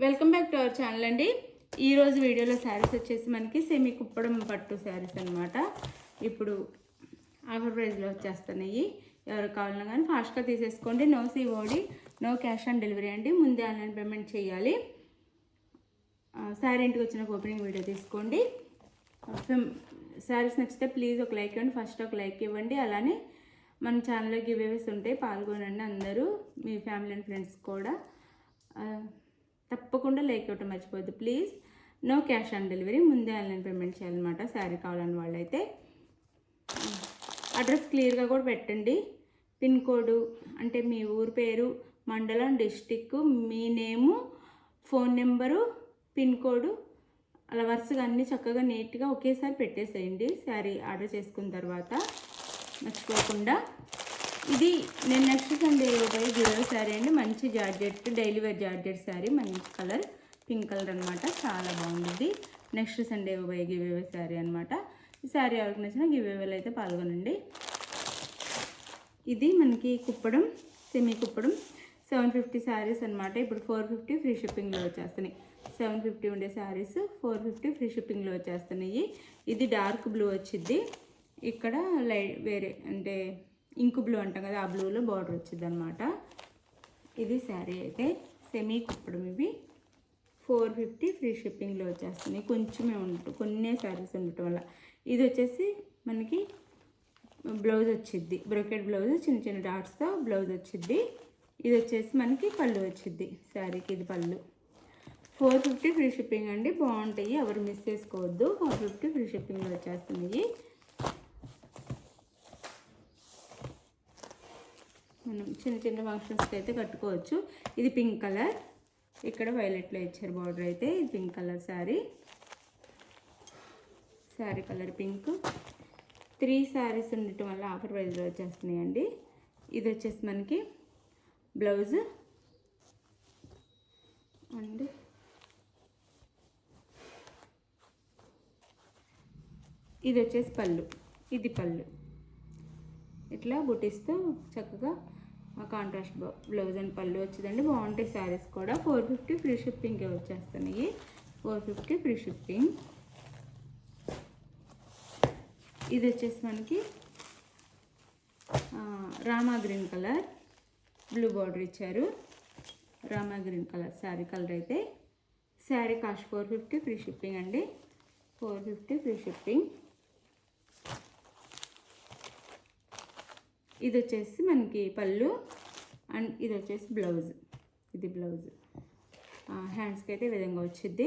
Welcome back to our channel అండి. ఈరోజు వీడియోలో శారీస్ వచ్చేసి మనకి సెమీ కుప్పడం పట్టు శారీస్ అనమాట. ఇప్పుడు ఆఫర్ ప్రైస్లో వచ్చేస్తున్నాయి. ఎవరు కావాలన్నా కానీ ఫాస్ట్గా తీసేసుకోండి. No COD, no cash on delivery అండి. ముందే ఆన్లైన్ పేమెంట్ చేయాలి. శారీ ఇంటికి వచ్చిన ఓపెనింగ్ వీడియో తీసుకోండి. శారీస్ నచ్చితే ప్లీజ్ ఒక లైక్ ఇవ్వండి. ఫస్ట్ ఒక లైక్ ఇవ్వండి. అలానే మన ఛానల్లో గివేవేస్ ఉంటాయి, పాల్గొనండి అందరూ. మీ ఫ్యామిలీ అండ్ ఫ్రెండ్స్ కూడా తప్పకుండా లైక్ ఇవ్వటం మర్చిపోద్దు please. No cash on delivery, ముందే ఆన్లైన్ పేమెంట్ చేయాలన్నమాట. శారీ కావాలని వాళ్ళైతే అడ్రస్ క్లియర్గా కూడా పెట్టండి. పిన్ కోడ్ అంటే మీ ఊరు పేరు, మండలం, డిస్టిక్, మీ నేము, ఫోన్ నెంబరు, పిన్ కోడ్ అలా వరుసగా అన్నీ చక్కగా నీట్గా ఒకేసారి పెట్టేసేయండి శారీ ఆర్డర్ చేసుకున్న తర్వాత మర్చిపోకుండా. ఇది నేను నెక్స్ట్ సండే పోయి గిరో శారీ అండి. మంచి georgette, daily wear georgette sari, మంచి కలర్, పింక్ కలర్ అనమాట. చాలా బాగుంది. నెక్స్ట్ సండే పోయి గివేవే శారీ అనమాట. ఈ శారీ ఎవరికి నచ్చినా గివేవేలు అయితే పాల్గొనండి. ఇది మనకి కుప్పడం, సెమీ కుప్పడం 750 శారీస్ అనమాట. ఇప్పుడు 450 ఫ్రీ షిప్పింగ్లో వచ్చేస్తున్నాయి. 750 ఉండే శారీస్ 450 ఫ్రీ షిప్పింగ్లో వచ్చేస్తున్నాయి. ఇది డార్క్ బ్లూ వచ్చింది. ఇక్కడ లైట్ వేరే అంటే ఇంకు బ్లూ అంటాం కదా, ఆ బ్లూలో బార్డర్ వచ్చింది అనమాట. ఇది శారీ అయితే సెమీ కుప్పడం. ఇవి 450 ఫ్రీ షిప్పింగ్లో వచ్చేస్తున్నాయి. కొంచెమే ఉండటం, కొన్ని శారీస్ ఉండటం వల్ల. ఇది వచ్చేసి మనకి బ్లౌజ్ వచ్చిద్ది, బ్రోకెట్ బ్లౌజ్, చిన్న చిన్న డాట్స్తో బ్లౌజ్ వచ్చిద్ది. ఇది వచ్చేసి మనకి పళ్ళు వచ్చిద్ది శారీకి. ఇది పళ్ళు. 450 ఫ్రీ షిప్పింగ్ అండి. బాగుంటాయి, ఎవరు మిస్ చేసుకోవద్దు. 450 ఫ్రీ షిప్పింగ్లో వచ్చేస్తున్నాయి. మనం చిన్న చిన్న ఫంక్షన్స్కి అయితే కట్టుకోవచ్చు. ఇది పింక్ కలర్, ఇక్కడ వైలెట్లో ఇచ్చారు బార్డర్ అయితే. ఇది pink colour sari. Sari colour pink. 3 saris ఉండటం వల్ల ఆఫర్ ప్రైస్లో వచ్చేస్తున్నాయండి. ఇది వచ్చేసి మనకి బ్లౌజ్ అండ్ ఇది వచ్చేసి పళ్ళు. ఇది పళ్ళు ఇట్లా బుటీస్తో చక్కగా కాంట్రాస్ట్ బ్లౌజ్ అండ్ పళ్ళు వచ్చిందండి. బాగుంటాయి శారీస్ కూడా. 450 ఫ్రీ షిప్పింగ్కే వచ్చేస్తున్నాయి. 450 ఫ్రీ షిప్పింగ్. ఇది వచ్చేసి మనకి Rama green colour, blue border ఇచ్చారు. Rama green colour sari colour అయితే. శారీ కాస్ట్ 450 ఫ్రీ షిప్పింగ్ అండి. 450 ఫ్రీ షిప్పింగ్. ఇది వచ్చేసి మనకి పళ్ళు అండ్ ఇది వచ్చేసి బ్లౌజ్. ఇది బ్లౌజ్. హ్యాండ్స్కి అయితే ఈ విధంగా వచ్చింది.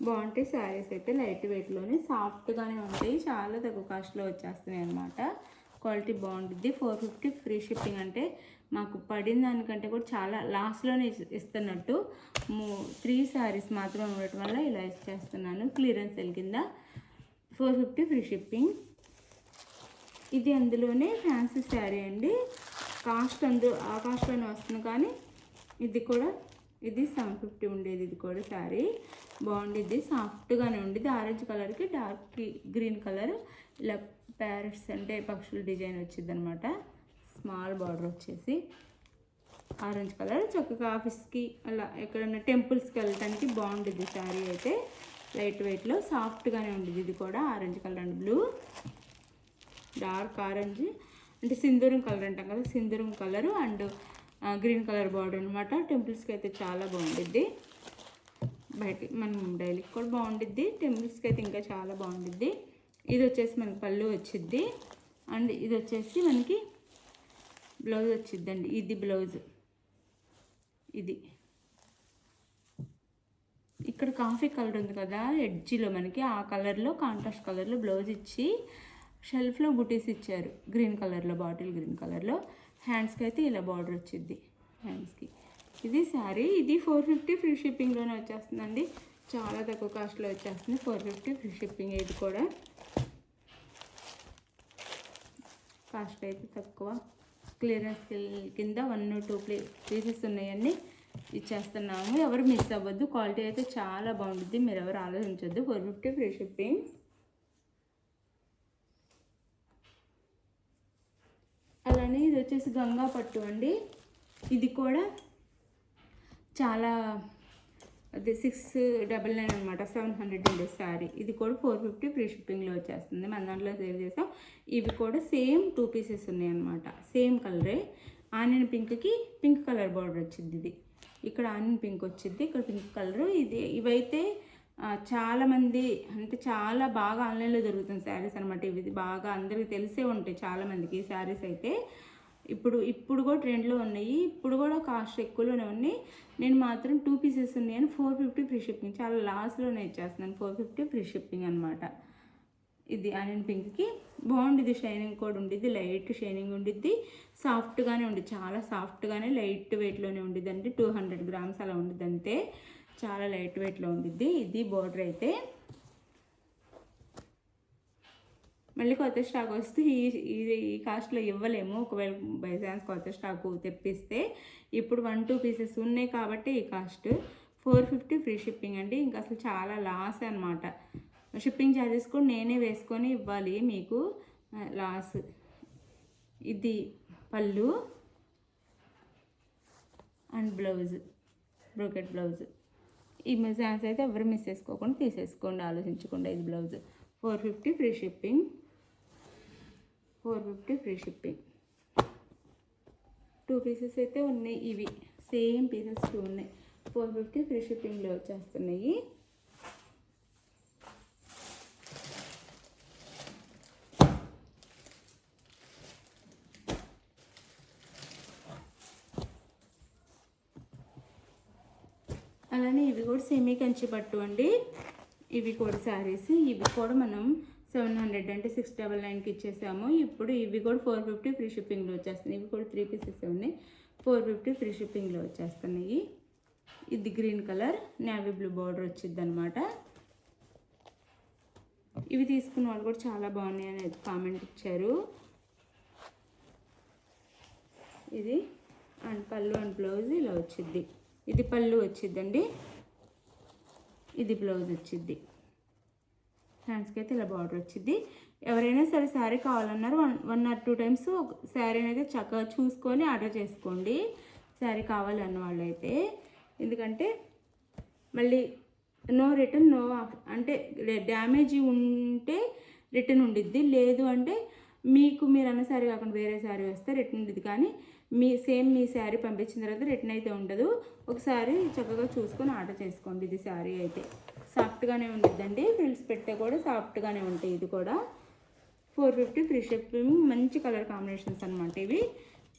బాగుంటాయి శారీస్ అయితే. లైట్ వెయిట్లోనే సాఫ్ట్గానే ఉంటాయి. చాలా తక్కువ కాస్ట్లో వచ్చేస్తున్నాయి అనమాట. క్వాలిటీ బాగుంటుంది. 450 ఫ్రీ షిప్పింగ్ అంటే మాకు పడిన దానికంటే కూడా చాలా లాస్ట్లోనే ఇస్తున్నట్టు. 3 శారీస్ మాత్రమే ఉండటం వల్ల ఇలా ఇచ్చేస్తున్నాను. క్లియరెన్స్ సేల్ కింద 450 ఫ్రీ షిప్పింగ్. ఇది అందులోనే ఫ్యాన్సీ శారీ అండి. కాస్ట్ ఆ కాస్ట్లోనే వస్తుంది, కానీ ఇది కూడా ఇది 750 ఉండేది. ఇది కూడా శారీ బాగుండేది, సాఫ్ట్గానే ఉండేది. ఆరెంజ్ కలర్కి డార్క్ గ్రీన్ కలర్ ఇలా ప్యారెట్స్ అంటే పక్షుల డిజైన్ వచ్చింది అనమాట. స్మాల్ బార్డర్ వచ్చేసి ఆరెంజ్ కలర్. చక్కగా ఆఫీస్కి అలా ఎక్కడన్నా టెంపుల్స్కి వెళ్ళటానికి బాగుండేది శారీ అయితే. లైట్ వెయిట్లో సాఫ్ట్గానే ఉండేది. ఇది కూడా orange colour and blue, dark orange అంటే సింధూరం కలర్ అంటాం కదా, సింధూరం colour and green colour border అనమాట. టెంపుల్స్కి అయితే చాలా బాగుండిద్ది. బయట మనం డైలీకి కూడా బాగుండిద్ది, టెంపుల్స్కి అయితే ఇంకా చాలా బాగుండిద్ది. ఇది వచ్చేసి మనకి పళ్ళు వచ్చిద్ది అండ్ ఇది వచ్చేసి మనకి బ్లౌజ్ వచ్చిద్దండి. ఇది బ్లౌజ్. ఇది ఇక్కడ కాఫీ కలర్ ఉంది కదా ఎడ్జిలో, మనకి ఆ కలర్లో కాంట్రాస్ట్ కలర్లో బ్లౌజ్ ఇచ్చి షెల్ఫ్లో బుటీస్ ఇచ్చారు గ్రీన్ కలర్లో, బాటిల్ గ్రీన్ కలర్లో. హ్యాండ్స్కి అయితే ఇలా బార్డర్ వచ్చింది హ్యాండ్స్కి. ఇది శారీ. ఇది 450 ఫ్రీ షిప్పింగ్లోనే వచ్చేస్తుందండి. చాలా తక్కువ కాస్ట్లో వచ్చేస్తుంది. 450 ఫ్రీ షిప్పింగ్. ఇది కూడా కాస్ట్ అయితే తక్కువ. క్లియరెన్స్ కింద 1 or 2 పీసెస్ ఉన్నాయండి, ఇచ్చేస్తున్నాము. ఎవరు మిస్ అవ్వద్దు. క్వాలిటీ అయితే చాలా బాగుంటుంది, మీరు ఎవరు ఆలోచించొద్దు. 450 ఫ్రీ షిప్పింగ్. అలానే ఇది వచ్చేసి గంగా పట్టు అండి. ఇది కూడా చాలా అది 699 అనమాట, 700 ఉండే శారీ. ఇది కూడా 450 ఫ్రీ షిప్పింగ్లో వచ్చేస్తుంది. మన దాంట్లో సేవ్ చేసాం. ఇవి కూడా సేమ్ 2 పీసెస్ ఉన్నాయి అనమాట, సేమ్ కలరే. ఆనియన్ పింక్కి పింక్ కలర్ బార్డర్ వచ్చింది. ఇది ఇక్కడ ఆనియన్ పింక్ వచ్చింది, ఇక్కడ పింక్ కలరు. ఇవైతే చాలామంది అంటే చాలా బాగా ఆన్లైన్లో దొరుకుతుంది శారీస్ అనమాట. ఇవి బాగా అందరికీ తెలిసే ఉంటాయి చాలామందికి ఈ శారీస్ అయితే. ఇప్పుడు కూడా ట్రెండ్లో ఉన్నాయి, ఇప్పుడు కూడా కాస్ట్ ఎక్కువలోనే ఉన్నాయి. నేను మాత్రం 2 పీసెస్ ఉన్నాయని 450 ఫ్రీ షిప్పింగ్, చాలా లాస్లోనే ఇచ్చేస్తున్నాను. 450 ఫ్రీ షిప్పింగ్ అనమాట. ఇది ఆనియన్ పింక్కి బాగుండిద్ది, షైనింగ్ కూడా ఉండిద్ది, లైట్ షైనింగ్ ఉండిద్ది, సాఫ్ట్గానే ఉండిద్ది, చాలా సాఫ్ట్గానే లైట్ వెయిట్లోనే ఉండిద్ది. అంటే 200 గ్రామ్స్ అలా ఉండిద్ది అంతే, చాలా లైట్ వెయిట్లో ఉండిద్ది. ఇది బార్డర్ అయితే. మళ్ళీ కొత్త స్టాక్ వస్తే ఈ కాస్ట్లో ఇవ్వలేము, ఒకవేళ బై ఛాన్స్ కొత్త స్టాకు తెప్పిస్తే. ఇప్పుడు 1-2 పీసెస్ ఉన్నాయి కాబట్టి ఈ కాస్ట్ 450 ఫ్రీ షిప్పింగ్ అండి. ఇంకా అసలు చాలా లాస్ అనమాట. షిప్పింగ్ ఛార్జెస్ కూడా నేనే వేసుకొని ఇవ్వాలి మీకు, లాస్. ఇది పళ్ళు అండ్ బ్లౌజ్, బ్రోకెట్ బ్లౌజ్. ఈ ఛాన్స్ అయితే ఎవరు మిస్ చేసుకోకుండా తీసేసుకోండి, ఆలోచించకుండా. ఇది blouse 450 free shipping, 450 free shipping. 2 pieces అయితే ఉన్నాయి, ఇవి సేమ్ పీసెస్ 2 ఉన్నాయి. 450 ఫ్రీ షిప్పింగ్లో వచ్చేస్తున్నాయి. అలానే ఇవి కూడా సెమీ కంచి పట్టు అండి. ఇవి కూడా శారీస్, ఇవి కూడా మనం 700 అంటే 699కి ఇచ్చేసాము. ఇప్పుడు ఇవి కూడా 450 ఫ్రీ షిప్పింగ్లో వచ్చేస్తున్నాయి. ఇవి కూడా 3 పీసెస్ ఉన్నాయి, 450 ఫ్రీ షిప్పింగ్లో వచ్చేస్తున్నాయి. ఇది green colour navy blue border వచ్చింది అనమాట. ఇవి తీసుకున్న వాళ్ళు కూడా చాలా బాగున్నాయి అనేది కామెంట్ ఇచ్చారు. ఇది అండ్ పళ్ళు అండ్ బ్లౌజ్ ఇలా వచ్చింది. ఇది పళ్ళు వచ్చిద్దండి, ఇది బ్లౌజ్ వచ్చిద్ది. హ్యాండ్స్కి అయితే ఇలా బార్డర్ వచ్చింది. ఎవరైనా సరే శారీ కావాలన్నారు 1 or 2 టైమ్స్ శారీని అయితే చక్కగా చూసుకొని ఆర్డర్ చేసుకోండి, శారీ కావాలన్న వాళ్ళు అయితే. ఎందుకంటే మళ్ళీ నో రిటర్న్, నో అంటే డ్యామేజ్ ఉంటే రిటర్న్ ఉండిద్ది, లేదు అంటే మీరు అన్న శారీ కాకుండా వేరే శారీ వస్తే రిటర్న్ ఉండిద్ది. కానీ మీ శారీ పంపించిన తర్వాత రిటర్న్ అయితే ఉండదు. ఒకసారి చక్కగా చూసుకొని ఆర్డర్ చేసుకోండి. ఇది శారీ అయితే సాఫ్ట్గానే ఉండిద్దండి, ఫ్రిల్స్ పెట్టే కూడా సాఫ్ట్గానే ఉంటాయి. ఇది కూడా 450 ఫ్రీ షిప్పింగ్, మంచి కలర్ కాంబినేషన్స్ అనమాట ఇవి.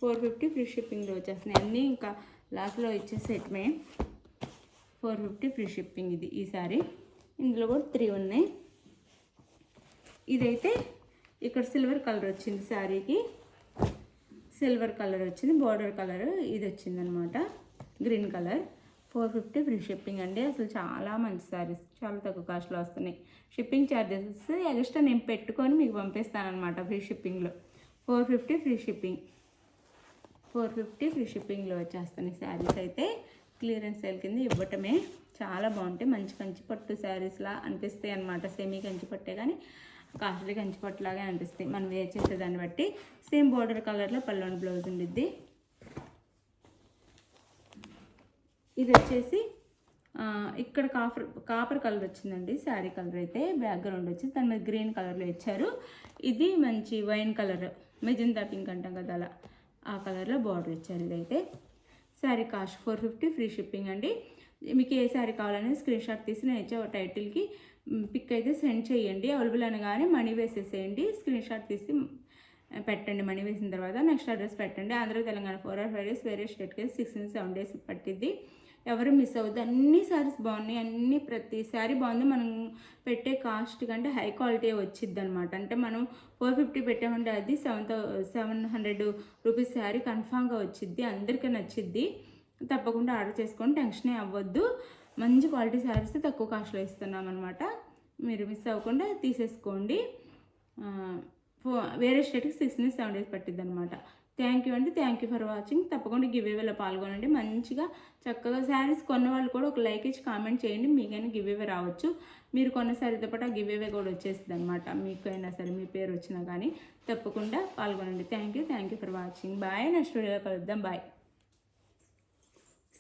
450 ఫ్రీ షిప్పింగ్లో వచ్చేస్తున్నాయి అన్నీ. ఇంకా లాస్ట్లో ఇచ్చేసేటమే 450 ఫ్రీ షిప్పింగ్. ఇది ఈ శారీ, ఇందులో కూడా 3 ఉన్నాయి. ఇదైతే ఇక్కడ సిల్వర్ కలర్ వచ్చింది, శారీకి సిల్వర్ కలర్ వచ్చింది, బార్డర్ కలర్ ఇది వచ్చింది అనమాట, గ్రీన్ కలర్. 450 ఫ్రీ షిప్పింగ్ అండి. అసలు చాలా మంచి శారీస్, చాలా తక్కువ కాస్ట్లో వస్తున్నాయి. షిప్పింగ్ ఛార్జెస్ ఎక్స్ట్రా నేను పెట్టుకొని మీకు పంపిస్తానమాట ఫ్రీ షిప్పింగ్లో. 450 ఫ్రీ షిప్పింగ్, 450 ఫ్రీ షిప్పింగ్లో వచ్చేస్తున్నాయి శారీస్ అయితే. క్లియరెన్స్ సేల్ కింద ఇవ్వటమే, చాలా బాగుంటాయి. మంచి కంచి పట్టు శారీస్లా అనిపిస్తాయి అనమాట. సెమీ కంచి పట్టే కానీ కాస్ట్లీ కంచి పట్టులాగే అనిపిస్తాయి మనం వేర్ చేసేదాన్ని బట్టి. సేమ్ బార్డర్ కలర్లో పళ్ళు అండ్ బ్లౌజ్ ఉండిద్ది. ఇది వచ్చేసి ఇక్కడ కాపర్ కలర్ వచ్చిందండి శారీ కలర్ అయితే. బ్యాక్గ్రౌండ్ వచ్చి దాని మీద గ్రీన్ కలర్లో ఇచ్చారు. ఇది మంచి వైన్ కలర్, మెజంతా పింక్ అంటాం కదా అలా, ఆ కలర్లో బార్డర్ ఇచ్చారు. ఇదైతే శారీ కాస్ట్ 450 ఫ్రీ షిప్పింగ్ అండి. మీకు ఏ శారీ కావాలనేది స్క్రీన్ షాట్ తీసి నేను ఇచ్చే టైటిల్కి పిక్ అయితే సెండ్ చేయండి. అవైలబుల్ అనగానే మనీ వేసేసేయండి, స్క్రీన్ షాట్ తీసి పెట్టండి. మనీ వేసిన తర్వాత నెక్స్ట్ అడ్రస్ పెట్టండి. ఆంధ్ర తెలంగాణ 4 or 5 days, వేరే స్టేట్కి 6 to 7 days పట్టిద్ది. ఎవరు మిస్ అవుతుంది. అన్ని శారీస్ బాగున్నాయి, అన్ని ప్రతి శారీ బాగుంది. మనం పెట్టే కాస్ట్ కంటే హై క్వాలిటీ వచ్చిద్ది అనమాట. అంటే మనం 450 పెట్టామంటే అది 700 రూపీస్ శారీ కన్ఫామ్గా వచ్చిద్ది, అందరికీ నచ్చిద్ది. తప్పకుండా ఆర్డర్ చేసుకొని టెన్షనే అవ్వద్దు. మంచి క్వాలిటీ శారీస్ తక్కువ కాస్ట్లో ఇస్తున్నాం అనమాట. మీరు మిస్ అవ్వకుండా తీసేసుకోండి. వేరే స్టేట్కి 6 to 7 days పట్టిద్ది అనమాట. థ్యాంక్ యూ అండి, థ్యాంక్ యూ ఫర్ వాచింగ్. తప్పకుండా గివ్వేవేలో పాల్గొనండి. మంచిగా చక్కగా శారీస్ కొన్న వాళ్ళు కూడా ఒక లైక్ ఇచ్చి కామెంట్ చేయండి, మీకైనా గివ్వేవే రావచ్చు. మీరు కొన్న శారీతో పాటు ఆ గివ్వేవే కూడా వచ్చేస్తుంది అనమాట. మీకైనా సరే మీ పేరు వచ్చినా కానీ తప్పకుండా పాల్గొనండి. Thank you for watching. Bye. Next వీడియోలో కలుద్దాం. బాయ్.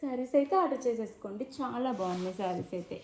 శారీస్ అయితే ఆర్డర్ చేసేసుకోండి, చాలా బాగున్నాయి శారీస్ అయితే.